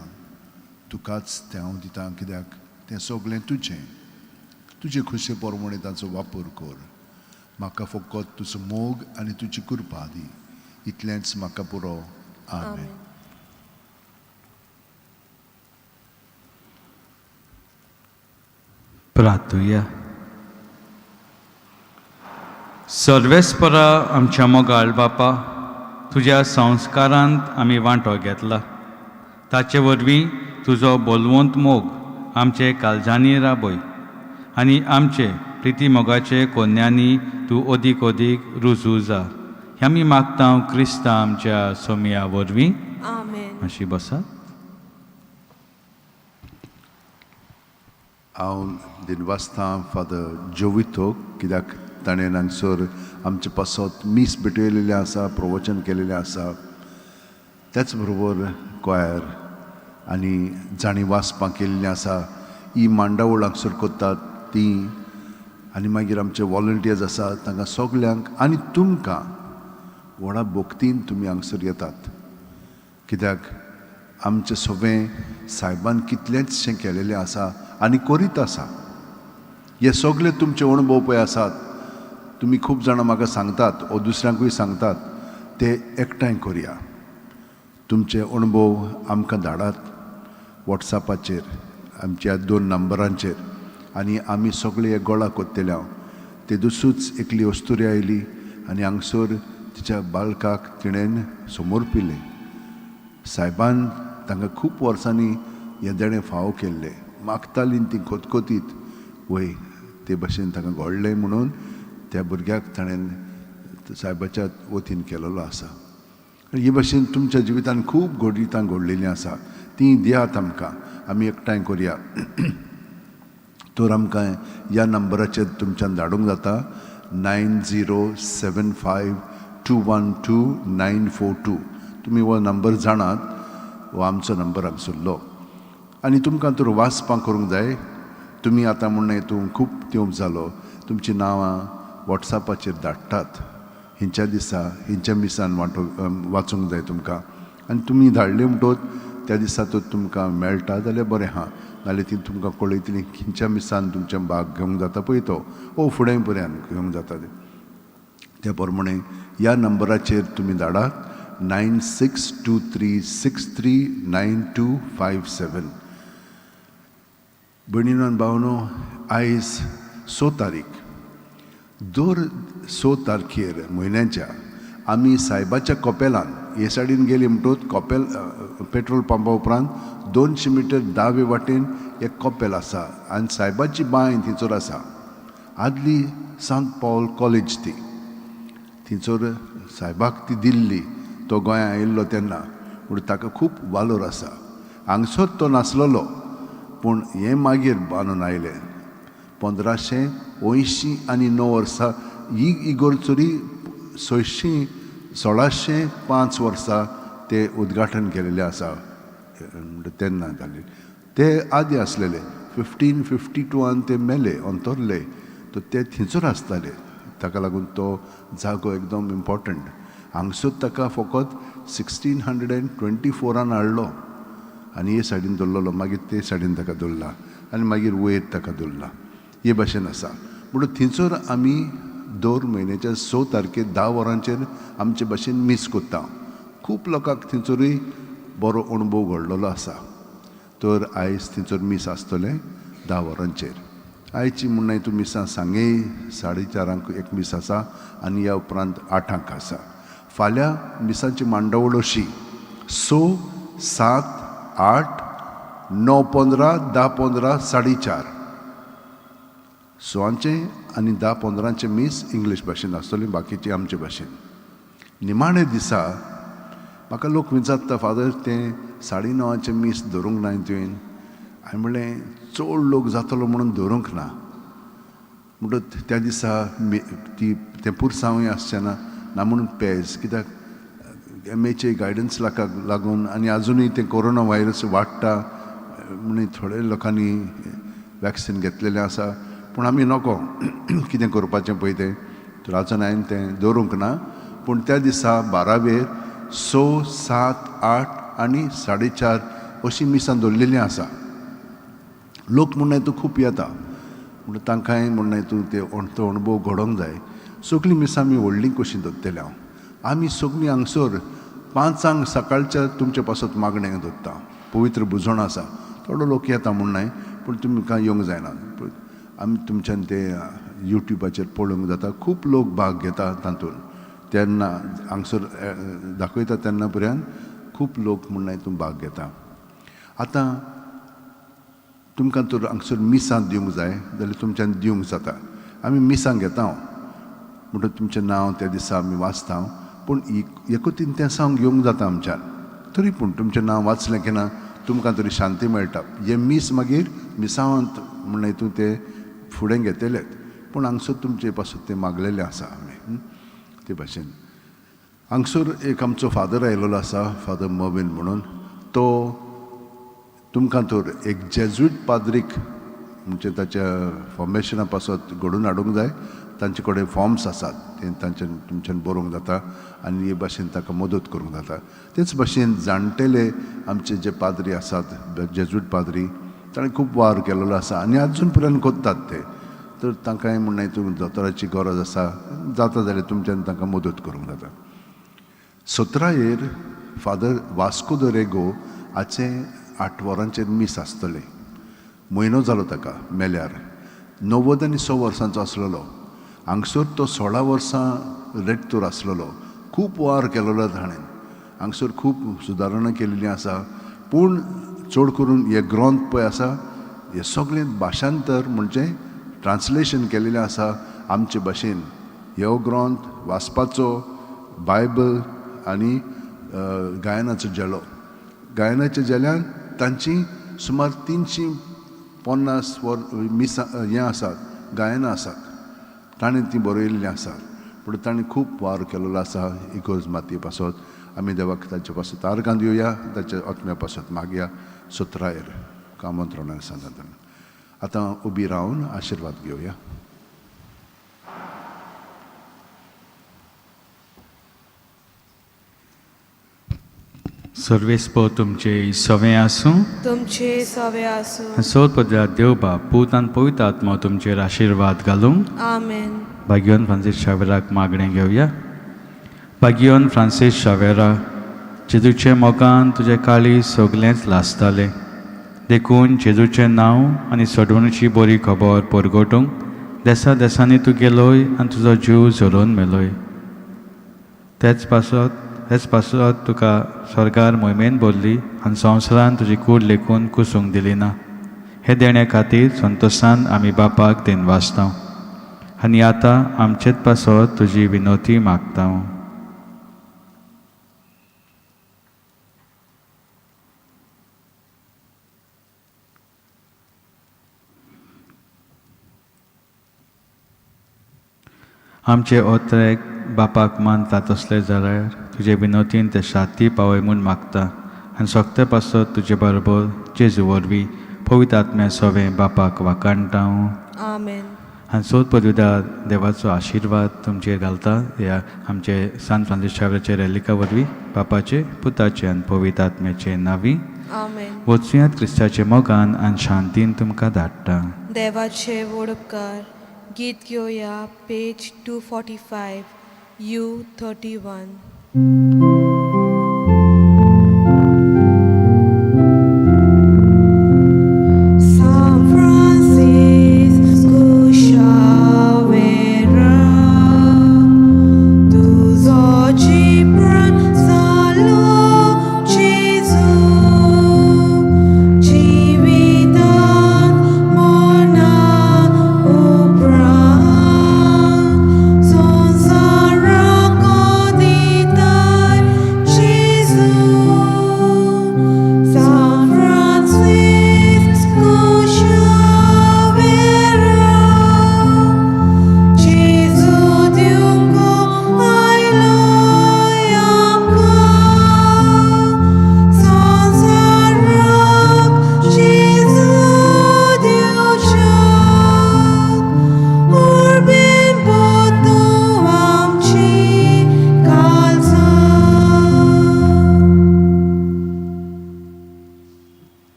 तुकाच तें हांव दितां, कित्याक तें सगळें तुजें. तुजे खुशे पोरमोणे ताचो वापर कर. म्हाका फकत तुजो मोग आनी तुजी कृपा दी. इतलेंच म्हाका पुरो. आमेन. प्रार्थुया. सर्वेस्परा आमच्या मोगाळ बापा, तुज्या संस्कारांत आमी वांटो घेतला. ताचे वरवीं तुजो बोलवंत मोग आमचे काळजांनी राबय आनी आमचे प्रिती मोगाचे कोन्यांनी तूं ओदीक ओदीक रुजू जा. हें आमी मागता क्रिस्ता आमच्या सोमया वरवीं. आमेन. अशी बसा. हांव दिनवासतां फादर जोवितो, कित्याक ताणें हांगसर आमचे पासत मीस भेटयलेलें आसा, प्रवचन केलेलें आसा. त्याच बरोबर कोयर आनी जाणी वाचपां केल्लीं आसा. ही मांडावळ हांगसर करतात तीं, आनी मागीर आमचे वॉलंटियर्स आसा, तांकां सगल्यांक आनी तुमकां व्हडा भोक्तीन तुमी हांगसर येतात. कित्याक आमचें सोबें सायबान कितलेंचशें केलेलें आसा आनी करीत आसा. हे सगळे तुमचे अणभव पळय आसात, तुमी खूब जाणां म्हाका सांगतात वा दुसऱ्यांकूय सांगतात, ते एकठांय करया. तुमचे अणभव आमकां धाडात वॉट्सॅपाचेर, आमच्या 2 नंबरांचेर, आनी आमी सगळे एक गोळा कोत्तेले. हांव ते दुसूच एकली अस्तुरी आयली आनी हांगसर तिच्या बाळकाक तिणेन समोर पिलें. सायबान तांकां खूब वर्सांनी हे देणें फावो केल्ले. मागतालीं तीं कोतकोतीत वय ते भाशेन तांकां घडलें म्हणून त्या भुरग्याक ताणें सायबाच्या वतीन केलेलो आसा. हे भाशेन तुमच्या जिवितान खूब घडीतां घडलेलीं आसा, तीं दियात आमकां, आमी एकठांय करया. तर आमकां ह्या नंबराचेर तुमच्यान धाडूंक जाता 9075212942. तुमी हो नंबर जाणात, हो आमचो नंबर हांगसरलो. आनी तुमकां तर वाचपां करूंक जाय. तुमी आतां म्हणून हेतून खूब तेंप जालो तुमचीं नांवां वॉट्सॅपाचेर धाडटात. हिंच्या दिसा हिंच्या मिसान वाचूंक जाय तुमकां, आनी तुमी धाडले म्हणटच त्या दिसा तर तुमकां मेळटा जाल्यार बरें आहा. नाल्यार ती तुमकां कळयतलीं खंयच्या मिसान तुमचें भाग घेवंक जाता पळय तो, ओ फुडें पर्यान घेवंक जाता ते. त्या प्रमाणे ह्या नंबराचेर तुमी धाडात 9623639257. भयणीनो आनी भावनो, आयज 6 तारीख. दर 6 तारखेर म्हयन्याच्या आमी सायबाच्या कपेलान हे सायडीन गेली म्हणटूच कपेल पेट्रोल पंपा उपरांत 200 मिटर दावे वाटेन एक कपेल आसा आनी सायबाची बांय थंयसर आसा. आदली सांत पॉल कॉलेज ती थंयसर सायबाक ती दिल्ली तो गोंयांत आयिल्लो तेन्ना पूण ताका खूब वालोर आसा. हांगसर तो नासलेलो पूण हें मागीर बांदून आयलें 1589 वर्सा ही इगोर्चुरी 1605 वर्सा ते उद्घाटन केलेलें आसा. तेन्ना जाल्ले ते आदी आसलेले 1552 ते मेले अंतरले तो ते थंयसर आसताले. ताका लागून तो जागो एकदम इम्पॉर्टंट. हांगसर ताका फकत 1624 हाडलो आनी हे सायडीन दवरलेलो मागीर ते सायडीन ताका दवरला आनी मागीर वयर ताका दवरला हे भाशेन आसा. म्हणून थंयसर आमी दर म्हयन्याच्या 6 तारखेर 10 वरांचेर आमचे भाशेन मीस कोत्ता. खूब लोकांक थंयसरूय बरो अणभव घडलेलो आसा. तर आयज थंयसर मीस आसतलें 10 वरांचेर. आयची म्हणून तूं मिसां सांगे 4:30 एक मीस आसा आनी ह्या उपरांत 8 आसा. फाल्यां मिसांची मांडावळ अशी 6, 7, 8, 9, 15, 10, 15, 4:30 6 आनी 10, 15 मीस इंग्लीश भाशेन आसतली बाकीची आमचे भाशेन. निमाणे दिसा म्हाका लोक विचारता फादर तें 9:30 मीस धरूंक ना तुवें. हांवें म्हणलें चड लोक जातलो म्हणून धरूंक ना म्हणटूच त्या दिसा तें पुरसांवूय आसचें ना म्हणून पेज कित्याक MHA गायडन्स लागून आनी आजुनूय तें कोरोना व्हायरस वाडटा म्हणून थोड्या लोकांनी वॅक्सीन घेतलेलें आसा. पूण आमी नको कितें करपाचें पळय तें तर आजून हांवें तें दवरूंक ना. पूण त्या दिसा 12 6, 7, 8 आनी 4:30 अशीं मिसां दवरलेलीं आसा. लोक म्हणून तूं खूब येता म्हणून तांकांय म्हणून तूं ते तो अणभव घडोवंक जाय. सगळीं मिसां आमी व्हडलीं कशीं दवरतले हांव. आमी सगळीं हांगसर 5 सकाळच्या तुमचे पासत मागणें दवरता. पवित्र बुजवण आसा. थोडो लोक येता म्हणून पूण तुमकां येवंक जायना. आमी तुमच्यान ते युट्यूबाचेर पळोवंक जाता. खूब लोक भाग घेता तातूंत. तेन्ना हांगसर दाखयता तेन्ना पर्यंत खूब लोक म्हणून तूं भाग घेता. आतां तुमकां तर हांगसर मिसां दिवंक जाय जाल्यार तुमच्यान दिवंक जाता. आमी मिसां घेता म्हणटूच तुमचें नांव त्या दिसा आमी वाचता. पूण एकूतीन तें सांग घेवंक जाता आमच्यान. तरी पूण तुमचें नांव वाचलें की ना तुमकां तरी शांती मेळटा. हे मीस मागीर मिसांत म्हणून तूं ते फुडें घेतलेत पूण हांगसर तुमचे पासून ते मागलेले आसा आमी ते भाशेन. हांगसर एक आमचो फादर आयिल्लो आसा फादर मोविन म्हणून. तो तुमकां तर एक जेजुईट पाद्रीक म्हणजे ताच्या फॉर्मेशना पासत घडोवन हाडूंक जाय. तांचे कडेन फॉर्म्स आसात ते तुमच्यान बरोवंक जाता आनी हे भाशेन ताका मदत करूंक जाता. तेच भाशेन जाणटेले आमचे जे पाद्री आसात जेजुईट पाद्री ताणें खूब वार केलेलो आसा आनी आजून पर्यंत कोत्तात ते. तर तांकांय म्हणून तूं दोतोराची गरज आसा जाता जाल्यार तुमच्यान तांकां मदत करूंक जाता. 17 फादर वास्को द रेगो हाचे 8 वरांचेर मीस आसतले. म्हयनो जालो ताका मेल्यार. 96 वर्सांचो आसलेलो. हांगसर तो 16 वर्सां रेक्तोर आसलेलो. खूब वार केलेलो ताणें. हांगसर खूब सुदारणां केलेलीं आसा. पूण चड करून हे ग्रंथ पळय आसा हे सगळे भाशांतर म्हणजे ट्रान्सलेशन केलेलें आसा आमचे भाशेन. हो ग्रंथ वाचपाचो बायबल आनी गायनाचो जेलो. गायनाच्या जेल्यान तांची सुमार 350 मिसां हें आसात गायनां आसात. ताणें ती बरयल्लीं आसात. पूण ताणें खूब वार केलेलो आसा इगोर्ज मातये पासत. आमी देवाक ताचे पासत आर्गां दिवया ताच्या आत्म्या पासत मागया 17 कामंत्रणां सांगता. आतां उबी रावन आशिर्वाद घेवया. सर्वेस्पो तुमचे सवें आसूं. तुमचे सवे आसूं. सोद पद्या देव बाप पूत आनी पवित्र आत्मा तुमचेर आशिर्वाद घालूं. आमेन. भाग्यवान फ्रांसीस शावेराक मागणें घेवया. भाग्यवान फ्रांसीस शावेरा जेजूचे मोगान तुजें काळीज सगळेंच लासतालें. देखून जेजूचें नांव आनी सडवणुची बरी खबर परगटूंक देसा देसांनी तूं गेलोय आनी तुजो जीव झरोवन मेलोय. हेच पासत तुका स्वर्गार मोहिमेन बोरली आनी संवसारान तुजी कूड लेखून कुसूंक दिली ना. हे देण्या खातीर संतोशान आमी बापाक देन वाचता आनी आतां आमचेच पासत तुजी विनोती मागता. आमचे ओत्रेक बापाक मानतात असले जाल्यार तुजे विनोतीन ते शांती पावय म्हूण मागता आनी सोगते पासत तुजे बरोबर जेजू वरवीं पवित्र आत्म्या सवें बापाक वाकाणटा. आमेन. आनी सोद पदवीदार देवाचो आशिर्वाद तुमचेर घालता. ह्या आमचे सान फ्रांसीस शावेराचे रेलिका वरवीं बापाचे पुताचे आनी पवित्र आत्म्याचे नांवी. आमेन. वचुयात क्रिस्ताचे मोगान आनी शांतीन तुमकां धाडटा. देवाचे व्हड उपकार. गीत घेवया पेज 245 U31.